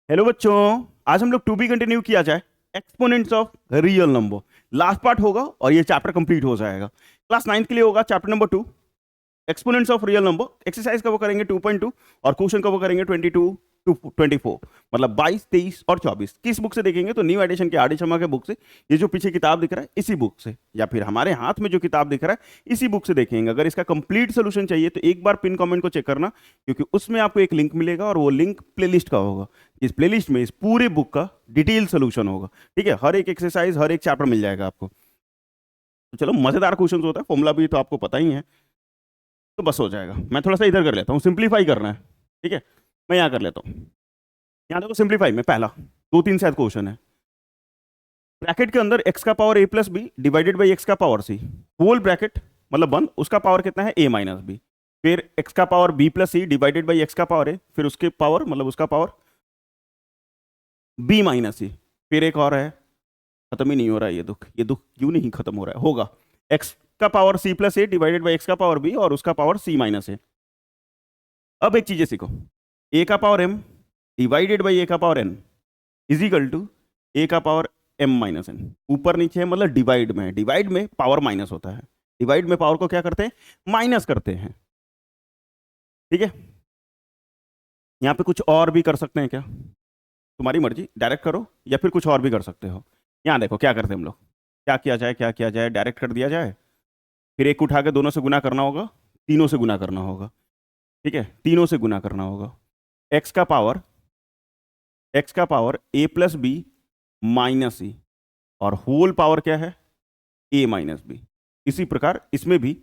Hello बच्चों। आज हम लोग टू बी कंटिन्यू किया जाए exponents of real number. Last part होगा और ये चैप्टर कंप्लीट हो जाएगा। क्लास नाइन्थ के लिए होगा chapter number 2 exponents of real number. Exercise का वो करेंगे 2.2 और क्वेश्चन का वो करेंगे 22 टू 24, मतलब 22, 23 और 24। किस बुक से देखेंगे तो न्यू एडिशन के आर डी शर्मा के बुक से। ये जो पीछे किताब दिख रहा है इसी बुक से, या फिर हमारे हाथ में जो किताब दिख रहा है इसी बुक से देखेंगे। अगर इसका कंप्लीट सोल्यूशन चाहिए तो एक बार पिन कमेंट को चेक करना, क्योंकि उसमें आपको एक लिंक मिलेगा और वो लिंक प्लेलिस्ट का होगा। इस प्लेलिस्ट में इस पूरे बुक का डिटेल सोल्यूशन होगा। ठीक है, हर एक एक्सरसाइज हर एक चैप्टर मिल जाएगा आपको। तो चलो, मजेदार क्वेश्चन होता है, फॉर्मूला भी तो आपको पता ही है, तो बस हो जाएगा। मैं थोड़ा सा इधर कर लेता हूँ, सिंप्लीफाई करना है। ठीक है, मैं यहाँ कर लेता हूँ। यहाँ देखो, सिंप्लीफाई में पहला 2-3 शायद क्वेश्चन है। ब्रैकेट के अंदर एक्स का power a plus b divided by x का पावर सी, होल ब्रैकेट मतलब बंद, उसका पावर कितना है ए माइनस बी। फिर एक्स का power b plus c divided by x का पावर ए, फिर उसके पावर मतलब उसका पावर बी माइनस सी। फिर एक और है, खत्म ही नहीं हो रहा है ये दुख क्यों नहीं खत्म हो रहा है, होगा एक्स का power c plus a divided by x का पावर बी और उसका पावर सी माइनस ए। अब एक चीजें सीखो, ए का power m divided by a का power n is equal to a का पावर एम माइनस एन। ऊपर नीचे है मतलब डिवाइड में है, डिवाइड में पावर माइनस होता है, डिवाइड में पावर को क्या करते हैं, माइनस करते हैं। ठीक है, यहाँ पे कुछ और भी कर सकते हैं क्या, तुम्हारी मर्जी, डायरेक्ट करो या फिर कुछ और भी कर सकते हो। यहाँ देखो क्या करते हैं हम लोग, क्या किया जाए, क्या किया जाए, डायरेक्ट कर दिया जाए, फिर एक उठा के दोनों से गुना करना होगा, तीनों से गुना करना होगा। ठीक है, तीनों से गुना करना होगा। एक्स का पावर, एक्स का power a plus B minus सी और होल पावर क्या है, ए माइनस बी। इसी प्रकार इसमें भी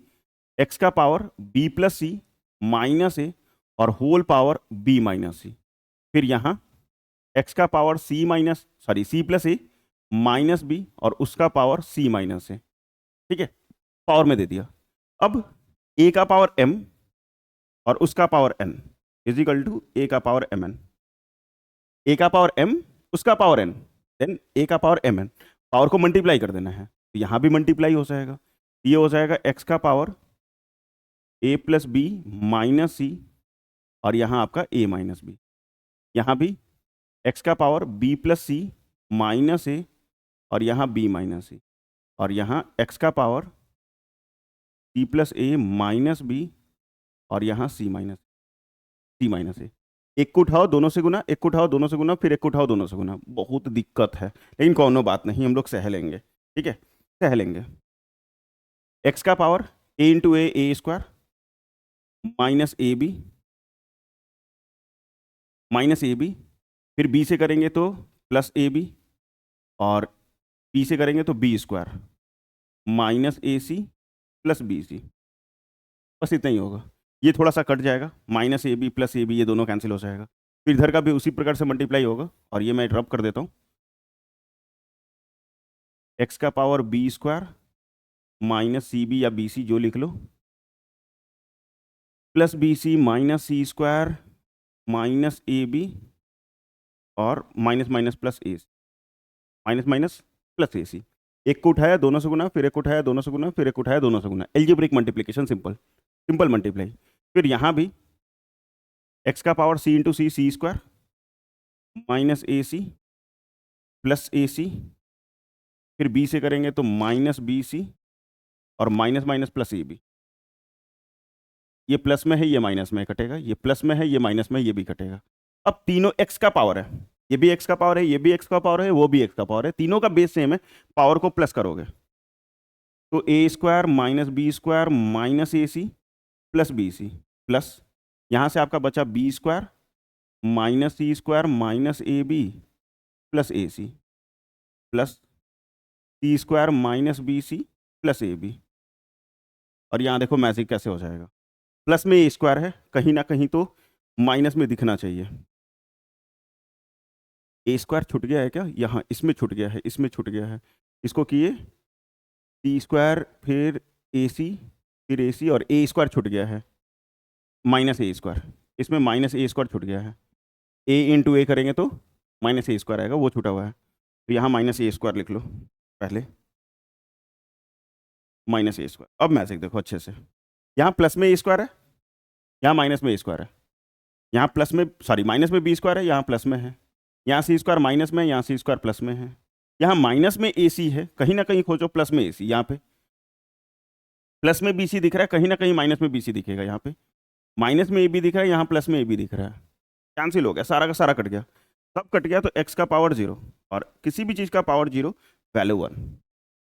एक्स का पावर बी प्लस सी माइनस ए और होल पावर बी माइनस सी। फिर यहाँ एक्स का पावर सी माइनस सॉरी सी प्लस ए माइनस बी और उसका पावर सी माइनस ए। ठीक है, पावर में दे दिया। अब ए का पावर एम और उसका power n is equal to a का पावर एम एन। ए का पावर एम, उसका पावर एन, देन ए का पावर एम एन। पावर को मल्टीप्लाई कर देना है, तो यहाँ भी मल्टीप्लाई हो जाएगा। ये हो जाएगा एक्स का power a plus B minus सी और यहाँ आपका ए माइनस बी। यहाँ भी एक्स का पावर बी प्लस सी माइनस ए और यहाँ बी माइनस सी और यहाँ एक्स का पावर सी प्लस ए माइनस बी और यहाँ सी माइनस ए। एक को उठाओ दोनों से गुना, एक को उठाओ दोनों से गुना, फिर एक को उठाओ दोनों से गुना। बहुत दिक्कत है, लेकिन कोनो बात नहीं, हम लोग सह लेंगे। ठीक है, सह लेंगे। एक्स का power a into a square minus a b minus a b, फिर बी से करेंगे तो प्लस ए बी और बी से करेंगे तो b square minus a c plus b c. बस इतना ही होगा। ये थोड़ा सा कट जाएगा, minus a b plus a b ये दोनों कैंसिल हो जाएगा। फिर इधर का भी उसी प्रकार से मल्टीप्लाई होगा और ये मैं रब कर देता हूँ। एक्स का power b square minus c b या बी सी जो लिख लो plus b c minus c square minus a b और minus minus plus a c, minus minus plus a c. एक को उठाया दोनों से गुना, फिर एक को उठाया दोनों से गुना, फिर एक को उठाया दोनों से गुना। Algebraic multiplication, simple simple multiply. फिर यहाँ भी एक्स का power c into c square minus a c plus a c, फिर बी से करेंगे तो माइनस बी सी और minus minus plus a b. ये प्लस में है ये माइनस में कटेगा, ये प्लस में है ये माइनस में, ये भी कटेगा। अब तीनों एक्स का पावर है, ये भी एक्स का पावर है, ये भी एक्स का पावर है, वो भी एक्स का पावर है, तीनों का बेस सेम है। पावर को प्लस करोगे तो a square minus b square minus a c plus b c plus यहाँ से आपका बचा b square minus c square minus a b plus a c plus c square minus b c plus a b. और यहाँ देखो magic कैसे हो जाएगा, प्लस में ए स्क्वायर है, कहीं ना कहीं तो माइनस में दिखना चाहिए। ए स्क्वायर छूट गया है क्या, यहाँ इसमें छूट गया है, इसमें छूट गया है। इसको किए सी स्क्वायर फिर ए सी फिर ए सी और ए स्क्वायर छूट गया है माइनस ए स्क्वायर, इसमें माइनस ए स्क्वायर छूट गया है। ए इंटू ए करेंगे तो माइनस ए स्क्वायर आएगा, वो छूटा हुआ है, तो यहाँ माइनस ए स्क्वायर लिख लो पहले, माइनस ए स्क्वायर। अब मैजिक देखो अच्छे से, यहाँ प्लस में ए स्क्वायर है, यहाँ माइनस में ए स्क्वायर है, यहाँ प्लस में सॉरी माइनस में बी स्क्वायर है, यहाँ प्लस में है। यहाँ सी स्क्वायर माइनस में, यहाँ सी स्क्वायर प्लस में है, यहाँ माइनस में ए सी है, कहीं ना कहीं खोजो प्लस में ए सी, यहाँ पे प्लस में बी सी दिख रहा है, कहीं ना कहीं माइनस में बी सी दिखेगा, यहाँ पे माइनस में ए बी दिख रहा है, यहाँ प्लस में ए बी दिख रहा है, कैंसिल हो गया, सारा का सारा कट गया, सब कट गया, तो एक्स का पावर 0 और किसी भी चीज़ का पावर 0 वैल्यू 1,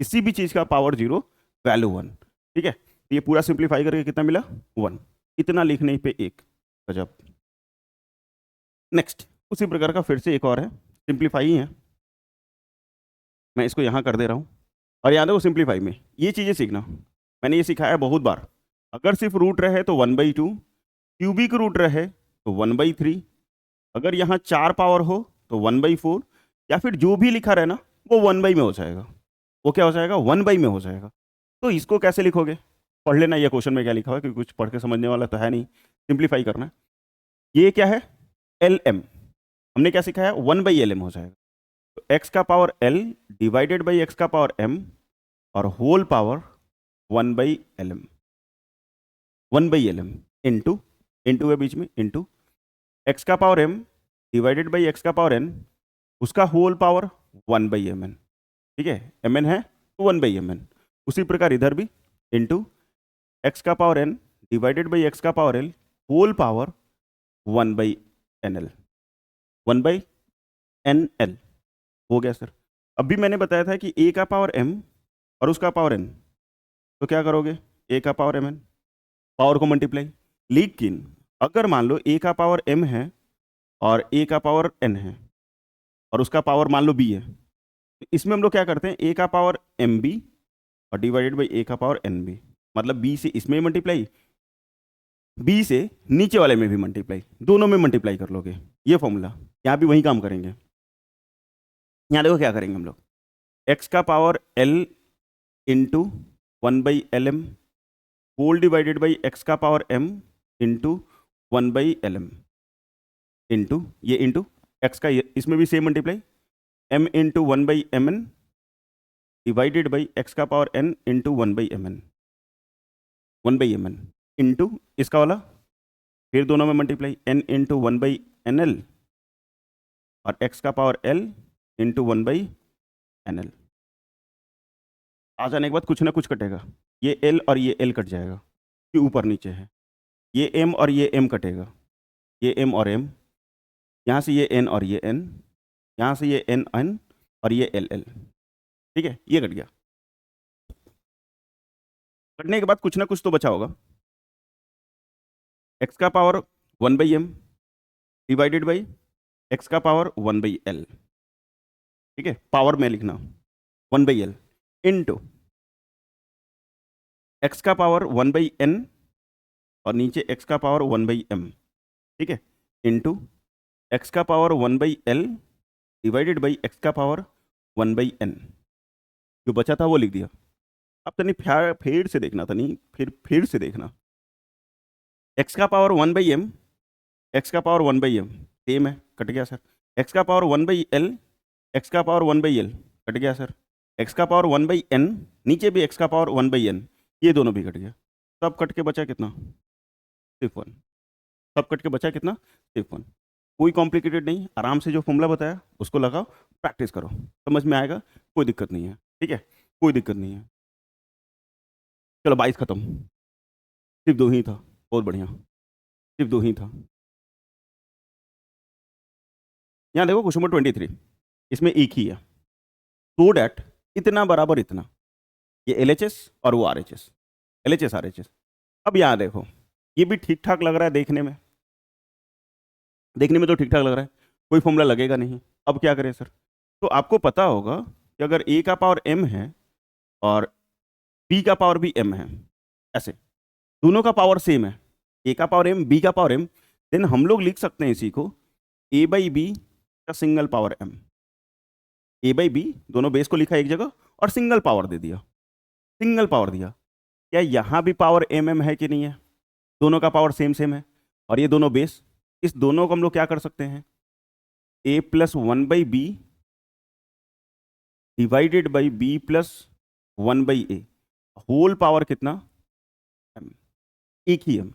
किसी भी चीज़ का पावर 0 वैल्यू 1, ठीक है। तो ये पूरा सिंप्लीफाई करके कितना मिला 1, इतना लिखने पे एक गजब। नेक्स्ट उसी प्रकार का फिर से एक और है, सिंप्लीफाई है, मैं इसको यहाँ कर दे रहा हूँ, और याद है वो सिंप्लीफाई में ये चीज़ें सीखना, मैंने ये सिखाया बहुत बार, अगर सिर्फ रूट रहे तो 1/2, क्यूबिक रूट रहे तो 1/3, अगर यहाँ 4 पावर हो तो 1/4, या फिर जो भी लिखा रहे ना वो 1 में हो जाएगा, वो क्या हो जाएगा 1 में हो जाएगा। तो इसको कैसे लिखोगे, पढ़ लेना ये क्वेश्चन में क्या लिखा हुआ है, क्योंकि कुछ पढ़ के समझने वाला तो है नहीं, सिंप्लीफाई करना है। ये क्या है LM, हमने क्या सिखाया 1/LM हो जाएगा, तो x का power L divided by x का पावर M और whole power 1/LM, 1/LM into into है बीच में, इंटू x का power m divided by x का पावर n, उसका होल पावर 1/mn, ठीक है, mn है तो 1/mn, उसी प्रकार इधर भी इंटू x का power n divided by x का power l whole power 1/nl, 1/nl हो गया सर। अभी मैंने बताया था कि a का पावर m और उसका पावर n, तो क्या करोगे a का पावर mn, पावर को मल्टीप्लाई, लेकिन अगर मान लो a का पावर m है और a का पावर n है और उसका पावर मान लो b है, तो इसमें हम लोग क्या करते हैं a का पावर mb और डिवाइडेड बाई a का पावर nb, मतलब b से इसमें मल्टीप्लाई, b से नीचे वाले में भी मल्टीप्लाई, दोनों में मल्टीप्लाई कर लोगे, ये फॉर्मूला, यहाँ भी वही काम करेंगे। यहाँ देखो क्या करेंगे हम लोग, x का power l into 1/LM whole divided by x का power m into 1/LM into ये इंटू x का इसमें भी same multiply, m into 1/mn divided by x का power n into 1/mn, 1/mn into इसका वाला फिर दोनों में मल्टीप्लाई, n इंटू 1/nl और x का पावर l इंटू 1/nl। आ जाने के बाद कुछ ना कुछ कटेगा, ये l और ये l कट जाएगा, ये ऊपर नीचे है, ये m और ये m कटेगा, ये m और m, यहाँ से ये n और ये n, यहाँ से ये n n और ये l l, ठीक है, ये कट गया। कटने के बाद कुछ ना कुछ तो बचा होगा, x का power 1/m divided by x का पावर 1/l, ठीक है, पावर में लिखना 1/l इंटू x का पावर 1/n और नीचे x का पावर 1/m, ठीक है, इंटू x का power 1/l divided by x का पावर 1/n, जो बचा था वो लिख दिया। अब तनी फिर से देखना, तनी फिर से देखना, x का पावर 1/m, x का पावर 1/m सेम है, कट गया सर, x का पावर 1/l, x का पावर 1/l कट गया सर, x का पावर 1/n नीचे भी x का पावर 1/n, ये दोनों भी कट गया, सब कट के बचा कितना सिर्फ 1, सब कट के बचा कितना सिर्फ 1, कोई कॉम्प्लिकेटेड नहीं, आराम से जो फॉर्मूला बताया उसको लगाओ, प्रैक्टिस करो, समझ में आएगा, कोई दिक्कत नहीं है, ठीक है, कोई दिक्कत नहीं है। चलो 22 खत्म, सिर्फ 2 ही था, बहुत बढ़िया, सिर्फ 2 ही था। यहाँ देखो क्वेश्चन नंबर 23, इसमें एक ही है, सो डैट इतना बराबर इतना, ये LHS और वो RHS, LHS RHS। अब यहाँ देखो ये भी ठीक ठाक लग रहा है देखने में, देखने में तो ठीक ठाक लग रहा है, कोई फॉर्मूला लगेगा नहीं, अब क्या करें सर, तो आपको पता होगा कि अगर a का पावर m है और b का पावर भी m है, ऐसे दोनों का पावर सेम है, a का पावर m b का पावर m, देन हम लोग लिख सकते हैं इसी को a/b का सिंगल पावर m, a/b दोनों बेस को लिखा एक जगह और सिंगल पावर दे दिया, सिंगल पावर दिया, क्या यहाँ भी पावर m है कि नहीं है, दोनों का पावर सेम सेम है, और ये दोनों बेस, इस दोनों को हम लोग क्या कर सकते हैं a plus 1/b divided by b plus 1/a whole power कितना m, एक ही m,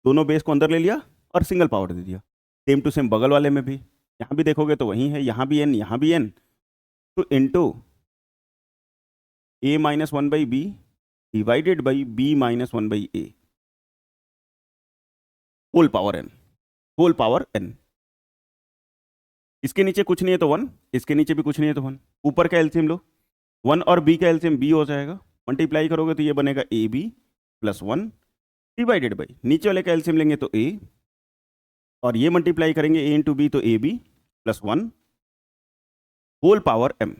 दोनों बेस को अंदर ले लिया और सिंगल पावर दे दिया, सेम टू सेम बगल वाले में भी, यहाँ भी देखोगे तो वही है, यहाँ भी एन, यहाँ भी एन, तो into a minus one by b divided by b minus one by a whole power n, whole power n. इसके नीचे कुछ नहीं है तो वन, इसके नीचे भी कुछ नहीं है तो वन, ऊपर का एलसीएम लो, वन और बी का एलसीएम बी हो जाएगा, मल्टीप्लाई करोगे तो ये बनेगा a b plus one divided by नीचे वाले का एलसीएम लेंगे तो ए, और ये मल्टीप्लाई करेंगे ए इंटू बी तो a b plus one whole power m,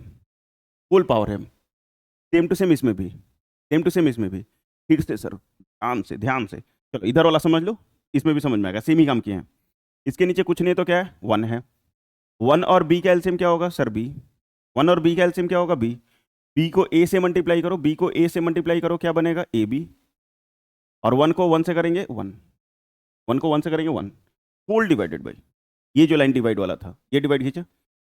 whole power m. Same to same इसमें भी, सेम टू सेम इसमें भी। फिर से सर ध्यान से, ध्यान से, चलो इधर वाला समझ लो, इसमें भी समझ में आएगा, सेम ही काम किए हैं। इसके नीचे कुछ नहीं तो क्या है, वन है, वन और बी का एलसीएम क्या होगा सर बी, वन और बी का एलसीएम क्या होगा बी, बी को ए से मल्टीप्लाई करो, बी को ए से मल्टीप्लाई करो क्या बनेगा ए बी, और वन को वन से करेंगे वन, वन को वन से करेंगे वन होल डिवाइडेड बाई ये जो लाइन डिवाइड वाला था ये डिवाइड खींचा।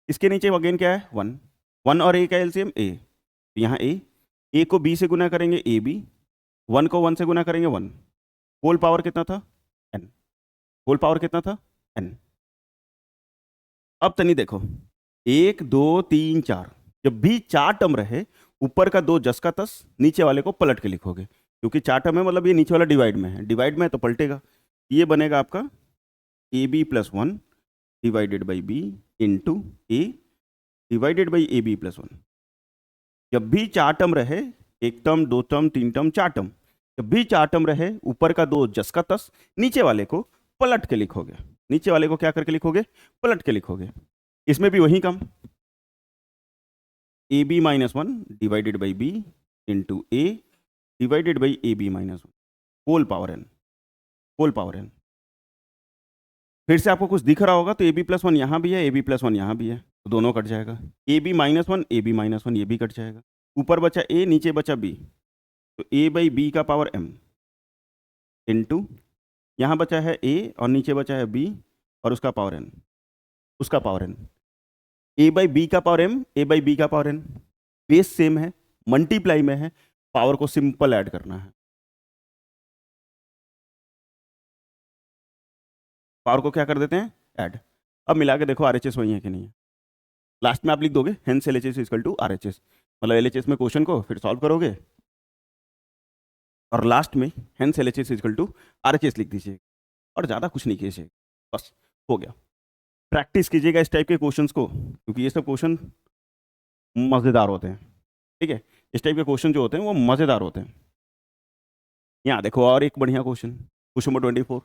इसके नीचे अगेन क्या है वन, वन और ए का एलसीएम ए, तो यहाँ ए को बी से गुना करेंगे ए बी, वन को वन से गुना करेंगे वन, होल पावर कितना था एन, होल पावर कितना था एन। अब तनी देखो, एक दो तीन चार, जब भी चार टर्म रहे ऊपर का दो जस का तस, नीचे वाले को पलट के लिखोगे, क्योंकि चार टर्म है मतलब ये नीचे वाला डिवाइड में है, डिवाइड में है तो पलटेगा। ये बनेगा आपका a b plus one divided by b into a divided by a b plus one. जब भी चार टर्म रहे, एक टर्म दो टर्म तीन टर्म चार टर्म, जब भी चार टर्म रहे ऊपर का दो जस का तस, नीचे वाले को पलट के लिखोगे, नीचे वाले को क्या करके लिखोगे पलट के लिखोगे। इसमें भी वही काम, a b minus one divided by b into a divided by a b minus one whole power n, whole power n. फिर से आपको कुछ दिख रहा होगा तो ए बी प्लस वन यहाँ भी है, ए बी प्लस वन यहाँ भी है, तो दोनों कट जाएगा, a b minus one a b minus one ये भी कट जाएगा, ऊपर बचा ए नीचे बचा बी, तो ए बाई बी का पावर एम इंटू यहाँ बचा है ए और नीचे बचा है बी और उसका पावर एन, उसका power n, a by b का power m, a by b का पावर एन, बेस सेम है, मल्टीप्लाई में है, पावर को सिंपल ऐड करना है, पावर को क्या कर देते हैं ऐड। अब मिला के देखो आरएचएस वही है कि नहीं है, लास्ट में आप लिख दोगे hence LHS equal to RHS, मतलब एलएचएस में क्वेश्चन को फिर सॉल्व करोगे और लास्ट में hence LHS equal to RHS लिख दीजिए, और ज़्यादा कुछ नहीं कीजिए, बस हो गया। प्रैक्टिस कीजिएगा इस टाइप के क्वेश्चंस को, क्योंकि ये सब क्वेश्चन मज़ेदार होते हैं, ठीक है, इस टाइप के क्वेश्चन जो होते हैं वो मज़ेदार होते हैं। यहाँ देखो और एक बढ़िया question, question number 24,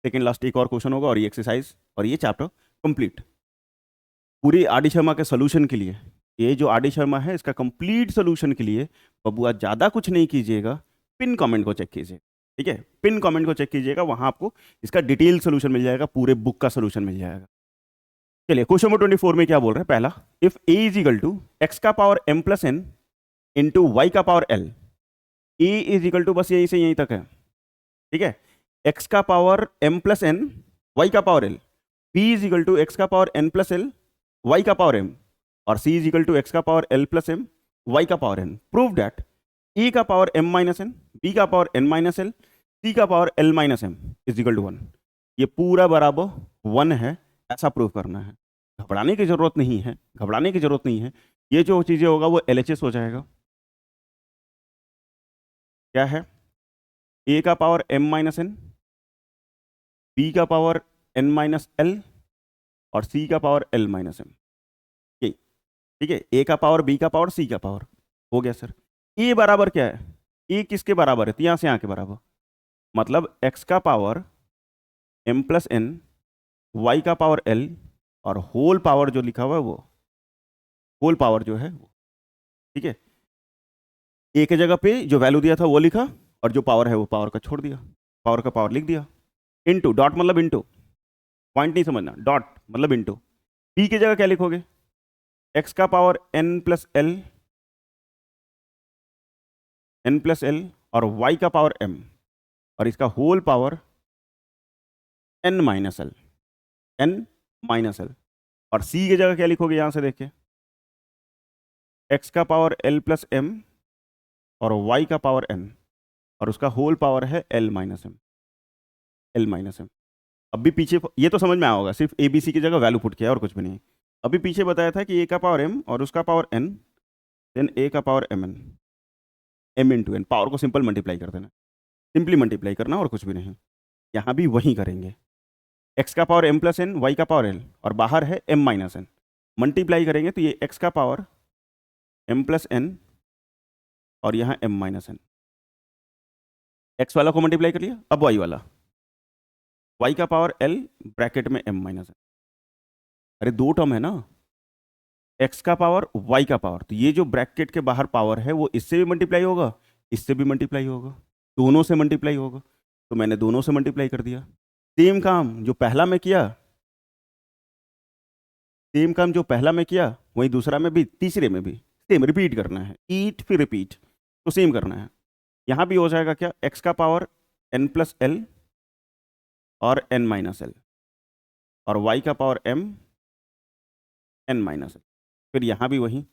second last एक और क्वेश्चन होगा और ये एक्सरसाइज और ये चैप्टर कंप्लीट। पूरी आर डी शर्मा के सोल्यूशन के लिए, ये जो आर डी शर्मा है इसका कंप्लीट सोल्यूशन के लिए बबुआ ज़्यादा कुछ नहीं कीजिएगा, पिन कमेंट को चेक कीजिए, ठीक है, पिन कमेंट को चेक कीजिएगा, वहाँ आपको इसका डिटेल सोल्यूशन मिल जाएगा, पूरे बुक का सोल्यूशन मिल जाएगा। चलिए क्वेश्चन नंबर 24 में क्या बोल रहे हैं, पहला, if a is equal to x का power m plus n into y का power l, a is equal to बस यहीं से यहीं तक है, ठीक है, एक्स का power m plus n y का power l, p is equal to x का power N plus l y का पावर एम, और c is equal to x का power l plus m y का power n. Prove that a का power M minus N, B का power N minus l, c का power l minus m is equal to one. ये पूरा बराबर one है, ऐसा प्रूव करना है, घबराने की जरूरत नहीं है, घबराने की जरूरत नहीं है, ये जो चीज़ें होगा वो एलएचएस हो जाएगा। क्या है, ए का power M minus N, B का पावर एन माइनस एल और सी का पावर एल माइनस एम, यही, ठीक है, ए का पावर बी का पावर सी का पावर हो गया सर। ए बराबर क्या है, ए किसके बराबर है, तो यहाँ से यहाँ के बराबर, मतलब एक्स का power m plus n y का पावर एल और होल पावर जो लिखा हुआ है वो होल पावर जो है वो, ठीक है, ए के जगह पे जो वैल्यू दिया था वो लिखा और जो पावर है वो पावर का छोड़ दिया, पावर का पावर लिख दिया, इनटू डॉट मतलब इनटू, पॉइंट नहीं समझना, डॉट मतलब इनटू, पी की जगह क्या लिखोगे, एक्स का पावर एन प्लस एल और वाई का पावर एम और इसका whole power N minus L, और सी की जगह क्या लिखोगे, यहां से देखिए, एक्स का पावर एल प्लस एम और वाई का पावर एन और उसका होल पावर है एल माइनस एम, अभी पीछे ये तो समझ में आया होगा, सिर्फ ए बी सी की जगह वैल्यू पुट किया और कुछ भी नहीं। अभी पीछे बताया था कि ए का पावर एम और उसका पावर एन, देन ए का power m n, m into n, power को सिंपल मल्टीप्लाई कर देना, सिंपली मल्टीप्लाई करना और कुछ भी नहीं। यहाँ भी वही करेंगे, एक्स का power m plus n, y का पावर एल, और बाहर है एम माइनस एन, मल्टीप्लाई करेंगे तो ये एक्स का पावर एम प्लस एन और यहाँ एम माइनस एन, एक्स वाला को मल्टीप्लाई कर लिया, अब वाई वाला, वाई का पावर एल ब्रैकेट में एम माइनस एन, अरे दो टर्म है ना, एक्स का पावर वाई का पावर, तो ये जो ब्रैकेट के बाहर पावर है वो इससे भी मल्टीप्लाई होगा, इससे भी मल्टीप्लाई होगा, दोनों से मल्टीप्लाई होगा, तो मैंने दोनों से मल्टीप्लाई कर दिया। सेम काम जो पहला में किया, सेम काम जो पहला में किया वही दूसरा में भी, तीसरे में भी सेम रिपीट करना है, ईट फिर रिपीट, तो सेम करना है। यहाँ भी हो जाएगा क्या, एक्स का पावर एन प्लस एल और एन माइनस एल, और वाई का power m n minus l, फिर यहाँ भी वही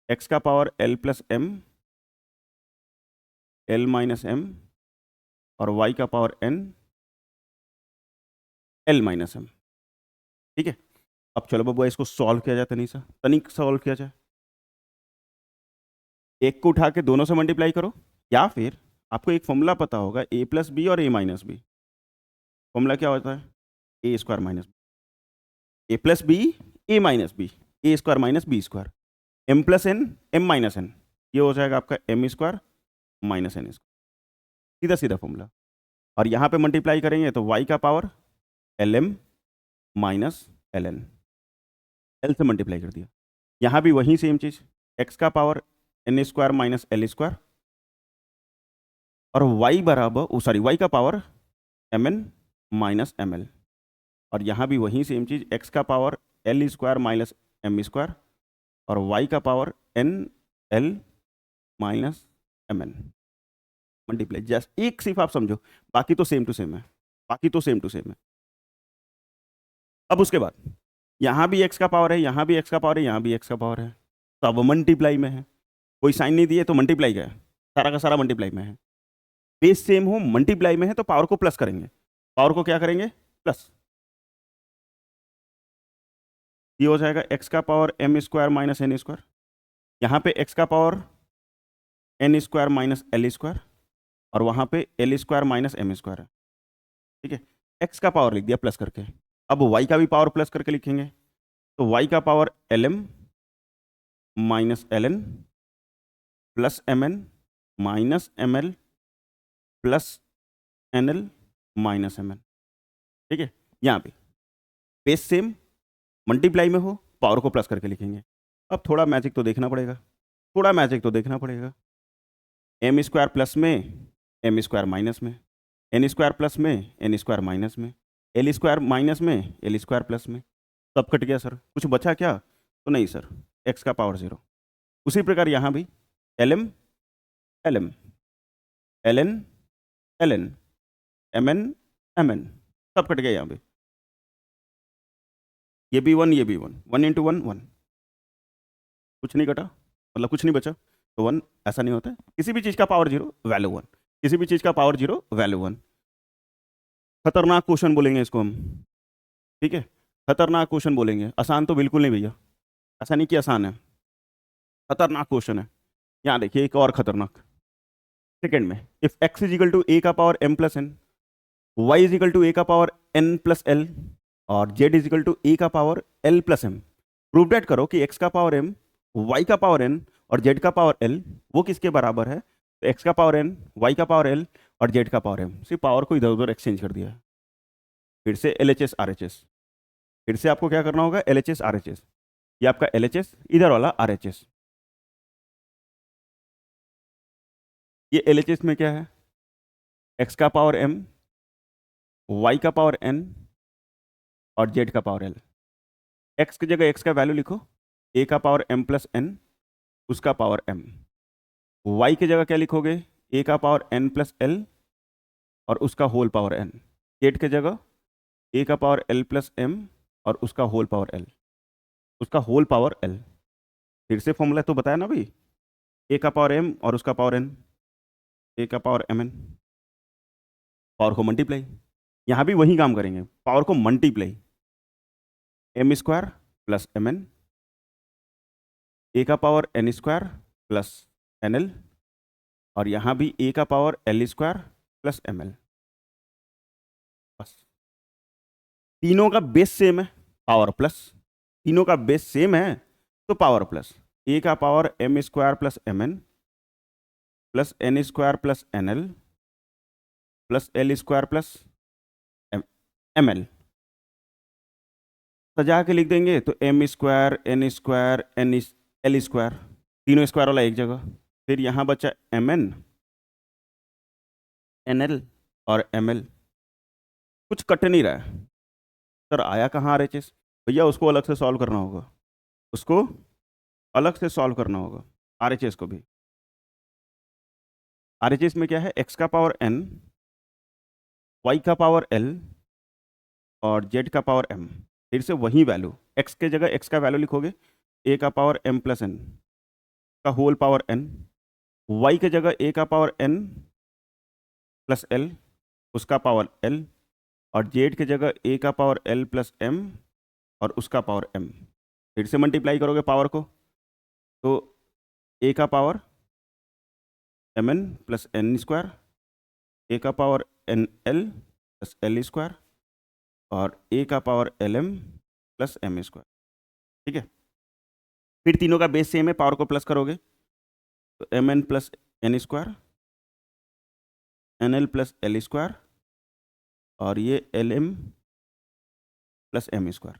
एक्स का power l plus m l minus m और वाई का power n l minus m. ठीक है, अब चलो बबुआ इसको सॉल्व किया जाए, तनिक सॉल्व किया जाए। एक को उठा के दोनों से मल्टीप्लाई करो, या फिर आपको एक फॉर्मूला पता होगा, ए प्लस बी और ए माइनस बी। फॉर्मूला क्या होता है, a square minus a plus b a minus b, a square minus b square, m plus n m minus n, ये हो जाएगा आपका m square minus n square, सीधा सीधा फॉर्मूला। और यहाँ पे मल्टीप्लाई करेंगे तो वाई का power l m minus l n, l से मल्टीप्लाई कर दिया। यहाँ भी वही सेम चीज़, एक्स का power n square minus l square, और वाई बराबर सॉरी वाई का power m n minus m l, और यहाँ भी वही सेम चीज़, एक्स का power l square minus m square, और वाई का power n l minus m n, multiply. Just एक सिर्फ आप समझो, बाकी तो सेम टू सेम है, बाकी तो सेम टू सेम है। अब उसके बाद यहाँ भी एक्स का पावर है, यहाँ भी एक्स का पावर है, यहाँ भी एक्स का पावर है, तो अब मल्टीप्लाई में है, कोई साइन नहीं दिए तो मल्टीप्लाई का है, सारा का सारा मल्टीप्लाई में है। बेस सेम हो, मल्टीप्लाई में है, तो पावर को प्लस करेंगे, पावर को क्या करेंगे, प्लस। ये हो जाएगा एक्स का power m square minus n square, यहाँ पे एक्स का power n square minus l square, और वहाँ पे l square minus m square है। ठीक है, एक्स का पावर लिख दिया प्लस करके, अब वाई का भी पावर प्लस करके लिखेंगे, तो वाई का power l m minus l n plus m n minus m l plus n l minus m n. ठीक है, यहाँ पे बेस सेम, मल्टीप्लाई में हो, पावर को प्लस करके लिखेंगे। अब थोड़ा मैजिक तो देखना पड़ेगा, थोड़ा मैजिक तो देखना पड़ेगा, एम स्क्वायर प्लस में एम स्क्वायर माइनस में, एन स्क्वायर प्लस में एन स्क्वायर माइनस में, एल स्क्वायर माइनस में एल स्क्वायर प्लस में, सब कट गया सर, कुछ बचा क्या, तो नहीं सर, एक्स का पावर 0। उसी प्रकार यहाँ भी l m l m l n l n m n m n, सब कट गया यहाँ पे, ये भी 1 ये भी 1, 1 इंटू 1 1, कुछ नहीं कटा, मतलब कुछ नहीं बचा, तो 1, ऐसा नहीं होता है, किसी भी चीज़ का पावर 0 वैल्यू 1, किसी भी चीज़ का पावर 0 वैल्यू 1। खतरनाक क्वेश्चन बोलेंगे इसको हम, ठीक है, खतरनाक क्वेश्चन बोलेंगे, आसान तो बिल्कुल नहीं भैया, ऐसा नहीं कि आसान है, खतरनाक क्वेश्चन है। यहाँ देखिए एक और खतरनाक, सेकेंड में, if x is equal to a का power m plus n, y is equal to a का पावर एन प्लस एल, और z is equal to a का power l plus m, prove that करो कि x का power m, y का power n और z का power l वो किसके बराबर है, तो एक्स का पावर एन, वाई का पावर एल और जेड का पावर एम, सिर्फ पावर को इधर उधर एक्सचेंज कर दिया है। फिर से L H S R H S, फिर से आपको क्या करना होगा, L H S R H S, ये आपका एल एच एस, इधर वाला आर एच एस। ये एल एच एस में क्या है, एक्स का पावर एम, वाई का पावर एन और जेड का पावर एल। एक्स की जगह एक्स का वैल्यू लिखो, ए का पावर एम प्लस एन, उसका पावर एम। वाई की जगह क्या लिखोगे, ए का पावर एन प्लस एल और उसका होल पावर एन। जेड की जगह ए का पावर एल प्लस एम और उसका होल पावर एल, उसका होल पावर एल। फिर से फॉर्मूला तो बताया ना भाई, ए का पावर एम और उसका पावर एन, ए का पावर एम एन, पावर को मल्टीप्लाई, यहाँ भी वही काम करेंगे, पावर को multiply, m square plus m n, a का power n square plus n l, और यहाँ भी ए का power l square plus m l. बस तीनों का बेस सेम है, पावर प्लस, तीनों का बेस सेम है तो पावर प्लस, ए का power m square plus m n plus n square plus n l plus l square plus m l. सजा के लिख देंगे तो m square n square n l square, तीनों स्क्वायर वाला एक जगह, फिर यहाँ बचा एम एन, एन एल और एम एल। कुछ कट नहीं रहा है सर, आया कहाँ आर एच एस? भैया उसको अलग से सॉल्व करना होगा, उसको अलग से सॉल्व करना होगा आर एच एस को भी। आर एच एस में क्या है, एक्स का पावर एन, वाई का पावर एल और जेड का पावर एम। फिर से वही वैल्यू, एक्स के जगह एक्स का वैल्यू लिखोगे ए का पावर एम प्लस एन का होल पावर एन, वाई के जगह ए का पावर एन प्लस एल उसका पावर एल, और जेड के जगह ए का पावर एल प्लस एम और उसका पावर एम। फिर से मल्टीप्लाई करोगे पावर को तो ए का power m n plus n square, a का power n l plus l square और ए का power l m plus m square. ठीक है, फिर तीनों का बेस सेम है, पावर को प्लस करोगे तो m n plus n square, n l plus l square और ये l m plus m square.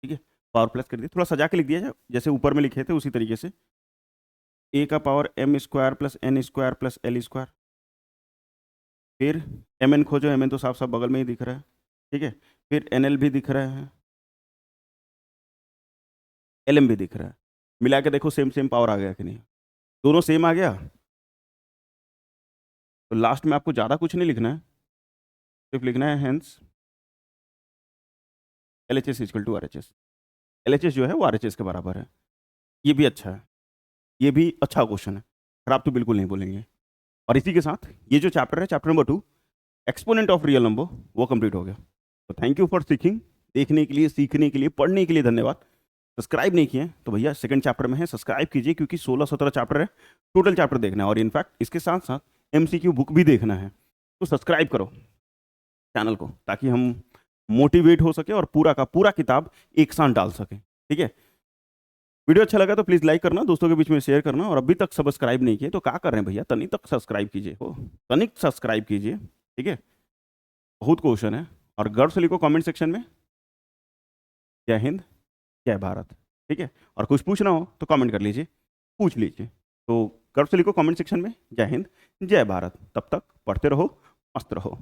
ठीक है, पावर प्लस कर दिया, थोड़ा सजा के लिख दिया जाए जैसे ऊपर में लिखे थे उसी तरीके से, ए का power m square plus n square plus l square. फिर एम एन खोजो, एम एन तो साफ साफ बगल में ही दिख रहा है। ठीक है, फिर एन एल भी दिख रहा है, एल एम भी दिख रहा है, मिला के देखो सेम सेम पावर आ गया कि नहीं, दोनों सेम आ गया। तो लास्ट में आपको ज़्यादा कुछ नहीं लिखना है, सिर्फ लिखना है hence L H S equal to R H S. L H S जो है वो आर एच एस के बराबर है। ये भी अच्छा है, ये भी अच्छा क्वेश्चन है, खराब तो बिल्कुल नहीं बोलेंगे। और इसी के साथ ये जो चैप्टर है, chapter number 2 exponent of real number, वो कंप्लीट हो गया। तो थैंक यू फॉर सीखिंग, देखने के लिए, सीखने के लिए, पढ़ने के लिए धन्यवाद। सब्सक्राइब नहीं किए तो भैया सेकंड चैप्टर में है, सब्सक्राइब कीजिए, क्योंकि 16-17 चैप्टर है, टोटल चैप्टर देखना है, और इनफैक्ट इसके साथ साथ एमसीक्यू बुक भी देखना है। तो सब्सक्राइब करो चैनल को, ताकि हम मोटिवेट हो सके और पूरा का पूरा किताब एक साथ डाल सके। ठीक है, वीडियो अच्छा लगा तो प्लीज़ लाइक करना, दोस्तों के बीच में शेयर करना, और अभी तक सब्सक्राइब नहीं किए तो क्या कर रहे हैं भैया, तनिक तक सब्सक्राइब कीजिए, हो तनिक सब्सक्राइब कीजिए। ठीक है, बहुत क्वेश्चन है, और गर्व से लिखो कमेंट सेक्शन में जय हिंद जय भारत। ठीक है, और कुछ पूछना हो तो कमेंट कर लीजिए, पूछ लीजिए। तो गर्व से लिखो कमेंट सेक्शन में जय हिंद जय भारत। तब तक पढ़ते रहो, मस्त रहो।